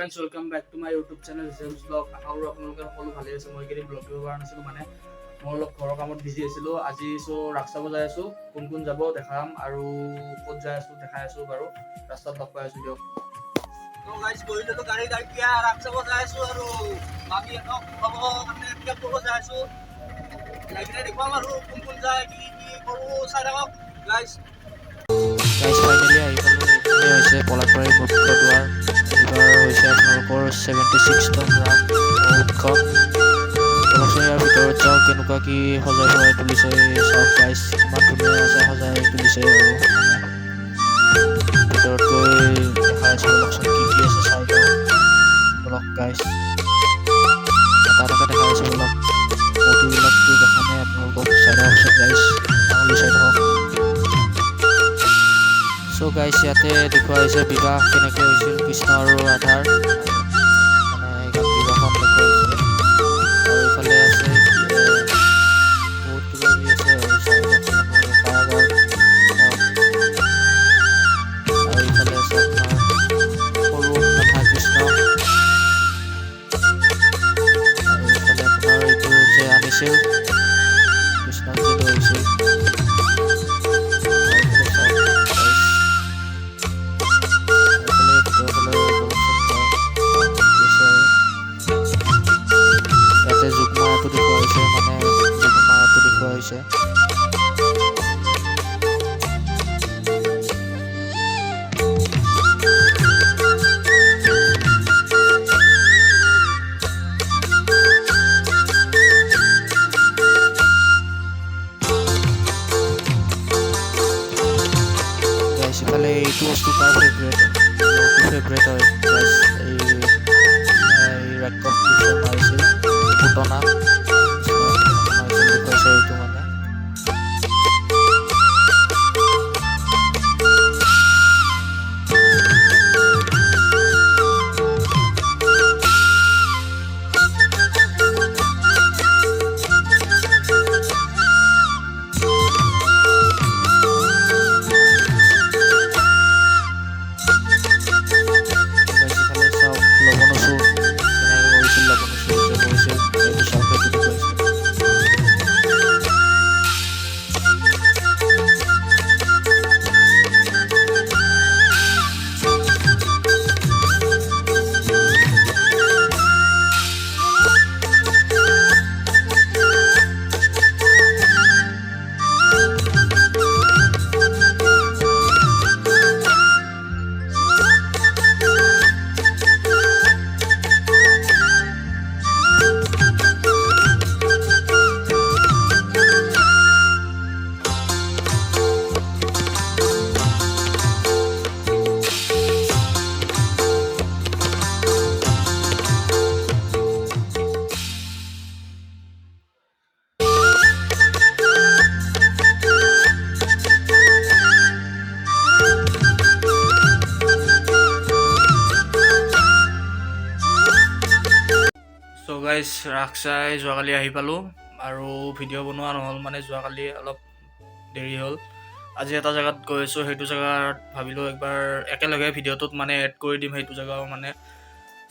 Friends welcome back to my YouTube channel James blog. আশা কৰোঁ আপোনালোকে সকলো ভালে আছে। মই এইকেইদিন ব্লগ দিব পৰা নাছিলোঁ, মানে মই অলপ ঘৰৰ কামত বিজি আছিলোঁ। আজি ৰাস চাব যাই আছোঁ। কোন যাব দেখাম, আৰু ক'ত যাই আছোঁ দেখাই আছোঁ বাৰু। ৰাস্তাত লগ পাই আছোঁ দিয়ক। গাইজ বহিলেতো গাড়ী এতিয়া ৰাস চাব যাই আছোঁ, আৰু মামীহঁতক খোৱাব কাৰণে পিক আপ কৰিব যাই আছোঁ। লাগিলে দেখুৱাম আৰু কোন যায়, কি কৰোঁ চাই থাকক গাইজ। ফাইনেলি আহি পালোঁ। এইখনেই হৈছে পলাশবাৰী মুখ্য দুৱাৰ। এইবাৰ হৈছে আপোনালোকৰ 76তম ৰাস উৎসৱ। চলকচোন ইয়াৰ ভিতৰত চাওক কেনেকুৱা কি সজাই পৰাই তুলিছে। চাওক গাইজ, কিমান ধুনীয়া আছে সজাই তুলিছে। আৰু ভিতৰত গৈ দেখাই আছোঁ চলকচোন কি আছে চাই লওক। বলক গাইজ, এটা এটাকৈ দেখাই আছোঁ। বলক মূৰ্তিবিলাকতো দেখা নাই আপোনালোকক, চাই থাককচোন গাইজ, আঙুলি চাই থাকক। চ' গাইজ, ইয়াতে দেখুওৱা হৈছে বিবাহ কেনেকৈ হৈছিল কৃষ্ণ আৰু ৰাধাৰ, মানে এইখন বিবাহখন দেখুওৱা হৈছে। আৰু এইফালে আছে বহুত কিবা কিবি আছে আৰু কাৰাগাৰ, আৰু এইফালে আছে আপোনাৰ সৰু ৰাধা কৃষ্ণ, আৰু এইফালে আপোনাৰ এইটো যে আনিছিল কৃষ্ণক যে লৈ আহিছিল। ইয়াতে যোগমায়াটো দেখুওৱা হৈছে, মানে যোগমায়াটো দেখুওৱা হৈছে। ইফালে এইটো বস্তু কাৰ ফেভৰেট হয় গাইজ, এই ৰাক্ষসটো মাৰিছিল পুতনা দেখুৱাইছে এইটো মানে। চ' গাইজ, ৰাস চাই যোৱাকালি আহি পালোঁ, আৰু ভিডিঅ' বনোৱা নহ'ল, মানে যোৱাকালি অলপ দেৰি হ'ল। আজি এটা জেগাত গৈ আছোঁ, সেইটো জেগাত ভাবিলোঁ একবাৰ একেলগে ভিডিঅ'টোত মানে এড কৰি দিম সেইটো জেগাও মানে।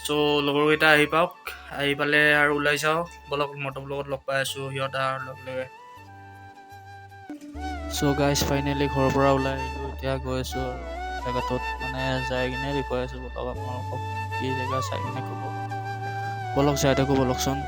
চ' লগৰকেইটা আহি পাওক, আহি পালে আৰু ওলাই যাওঁ বলক। মটৰ লগত লগ পাই আছোঁ, সিহঁত অহাৰ লগে লগে। চ' গাইজ, ফাইনেলি ঘৰৰ পৰা ওলাই আহিলোঁ, এতিয়া গৈ আছোঁ আৰু জেগাটোত, মানে যাই কিনে দেখুৱাই আছোঁ বলক আপোনালোকক কি জেগা চাই কিনে ক'ব। বলক যাই থাকোঁ বলকচোন।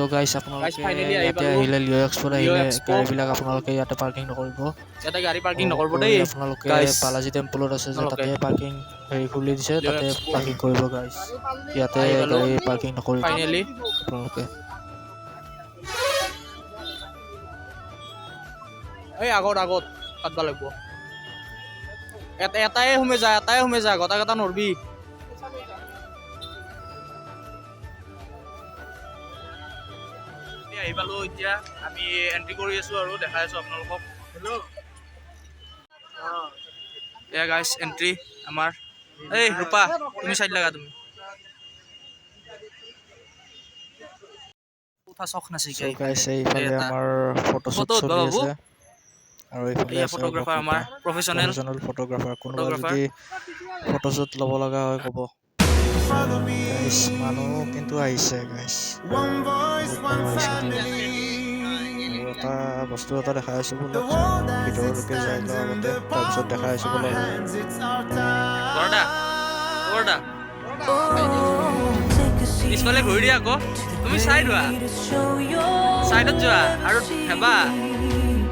চ' গাইছ আপোনালোকে finally আহি ইয়াতে পালো। আহিলে লিঅ' এক্সপ'ত আহিলে লিঅ' এক্সপ'। গাড়ীবিলাক আপোনালোকে ইয়াতে পাৰ্কিং নকৰিব। ইয়াতে গাড়ী পাৰ্কিং নকৰিব কৰি দেই আপোনালোকে guys। বালাজী টেম্পলত আছে যে আপোনালোকে। তাতে পাৰ্কিং হেৰি খুলি দিছে, লিঅ' তাতে এক্সপ'। পাৰ্কিং কৰিব গাইছ। ইয়াতে আহি পালো। গাড়ী পাৰ্কিং নকৰিব Finally। আপোনালোকে। এই আগত কাটব লাগিব। এটাই সোমে যা গটা গটা নৰবি। আহি পালো এতিয়া আমি এন্ট্ৰি কৰি আছো আৰু দেখাই আছো আপোনালোকক। এয়া গাইছ এন্ট্ৰি আমাৰ। এই ৰূপা তুমি চাইড লাগা তুমি। উঠা চখ নাছিল চ' গাইছ এইফালে আমাৰ ফটোশ্বুট ফটোত চলি বাবু। আছে আৰু এইফালে এয়া আছে ফটোগ্ৰাফাৰ আমাৰ প্ৰফেচনেল ফটোগ্ৰাফাৰ। কোনোবা ফটোগ্ৰাফাৰ। যদি ফটোশ্বুট ল'ব লগা হয় ক'ব। গাইছ মানুহ কিন্তু আহিছে গাইছ। বহুত মানুহ আহিছে আৰু এটা বস্তু এটা দেখাই আছো বোলে, ভিতৰলৈকে যাই লওঁ আগতে, তাৰপিছত দেখাই আছো বোলে। বৰদা পিছফালে ঘূৰি দিয়া আকৌ, তুমি চাইড হোৱা, চাইডত যোৱা আৰু হেবা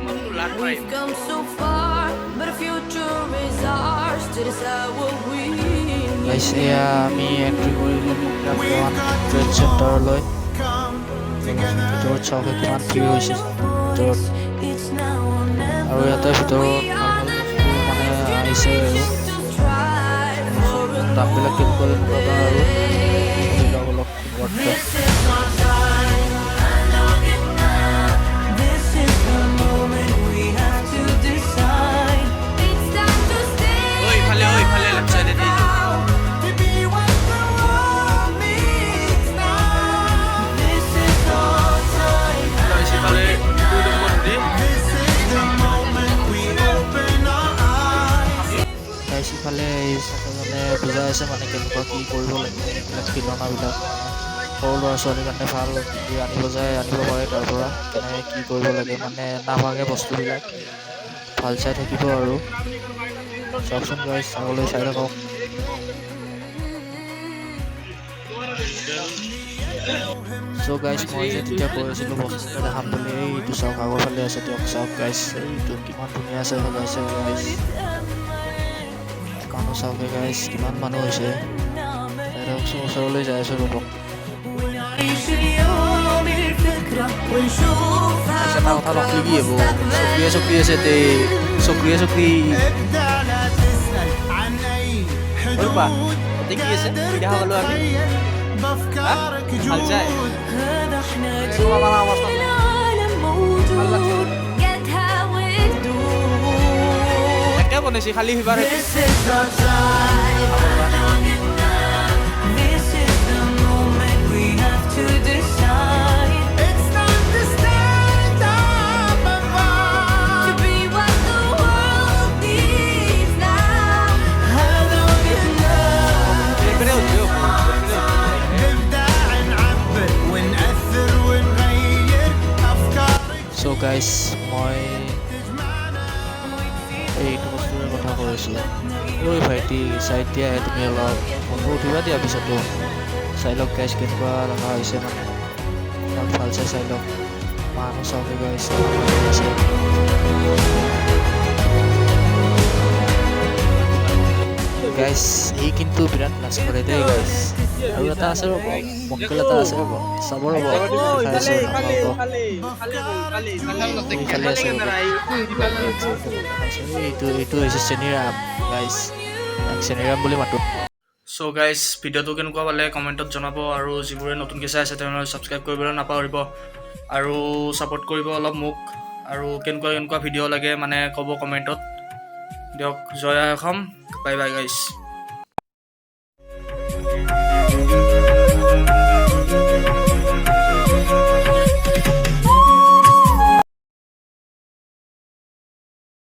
মনটো লাট মাৰিম। গাইছ এয়া আমি এণ্ট্ৰি কৰিলোঁ ট্ৰেড চেণ্টাৰলৈ। ভিতৰত চাওক কিমান ভিৰ হৈছে ভিতৰত, আৰু ইয়াতে ভিতৰত ভাল ভাল বস্তু মানে আহিছে আৰু দামবিলাক কেনেকুৱা নাজানো আৰু সেইবিলাক অলপ বৰ্ত। ইফালে লেফ্ট চাইডে সিফালে গাইছ ইফালে এই ছাত্ৰজনে বুজাই আছে মানে কেনেকুৱা কি কৰিব লাগে, এইবিলাক খিলনাবিলাক সৰু ল'ৰা ছোৱালীৰ কাৰণে ভাল, যদি আনিব পাৰে তাৰ পৰা কেনেকৈ কি কৰিব লাগে, মানে নাভাগে বস্তুবিলাক ভাল চাই থাকিব আৰু চাওকচোন গাইছ, আগলৈ চাই থাকক। চ' গাইছ মই যে তেতিয়া কৈ আছিলোঁ বস্তু এটা দেখাম বুলি, এইটো চাওক আগৰ ফালে আছে দিয়ক, চাওক গাইছ এইটো কিমান ধুনীয়া আছে সজাইছে গাইছ। মানুহ চাওক গাইছ কিমান মানুহ হৈছে, ওচৰলৈ যাই আছোঁ ৰ'ব। এটা কথা নকলি কি হ'ব, চকৰি আছে তে চকৰি ৰূপা তাতে কি আছে দেখা পালো আমি ভাল যায় একে বনাইছে খালি সিবাৰ চ' গাইছ মই এইটো বস্তুৰে কথা কৈ আছোঁ, ঐ ভাইটি চাইড দিয়াহে তুমি অলপ, ফোনটো উঠিবা দিয়া পিছতো, চাই লওক গাইছ কেনেকুৱা লগা হৈছে মানে অলপ ভাল চাই লওক। মানুহ চাওক গাইছ গাইছ সি কিন্তু বিৰাট নাচ কৰে দেই গাইছ। আৰু এটা আছে ৰ'ব, মক্কেল এটা আছে ৰ'ব, চাব ৰ'ব দেখাই আছোঁ আপোনালোকক। এইফালে আছে এইটো হৈছে চেনিৰাম গাইছ, চেনিৰাম বুলি মাতোঁ। চ' গাইজ ভিডিঅ'টো কেনেকুৱা পালে কমেণ্টত জনাব, আৰু যিবোৰে নতুনকৈ চাই আছে তেওঁলোকে ছাবস্ক্ৰাইব কৰিবলৈ নাপাহৰিব আৰু ছাপোৰ্ট কৰিব অলপ মোক, আৰু কেনেকুৱা ভিডিঅ' লাগে মানে ক'ব কমেণ্টত। দিয়ক জয় আই অসম, বাই বাই গাইজ।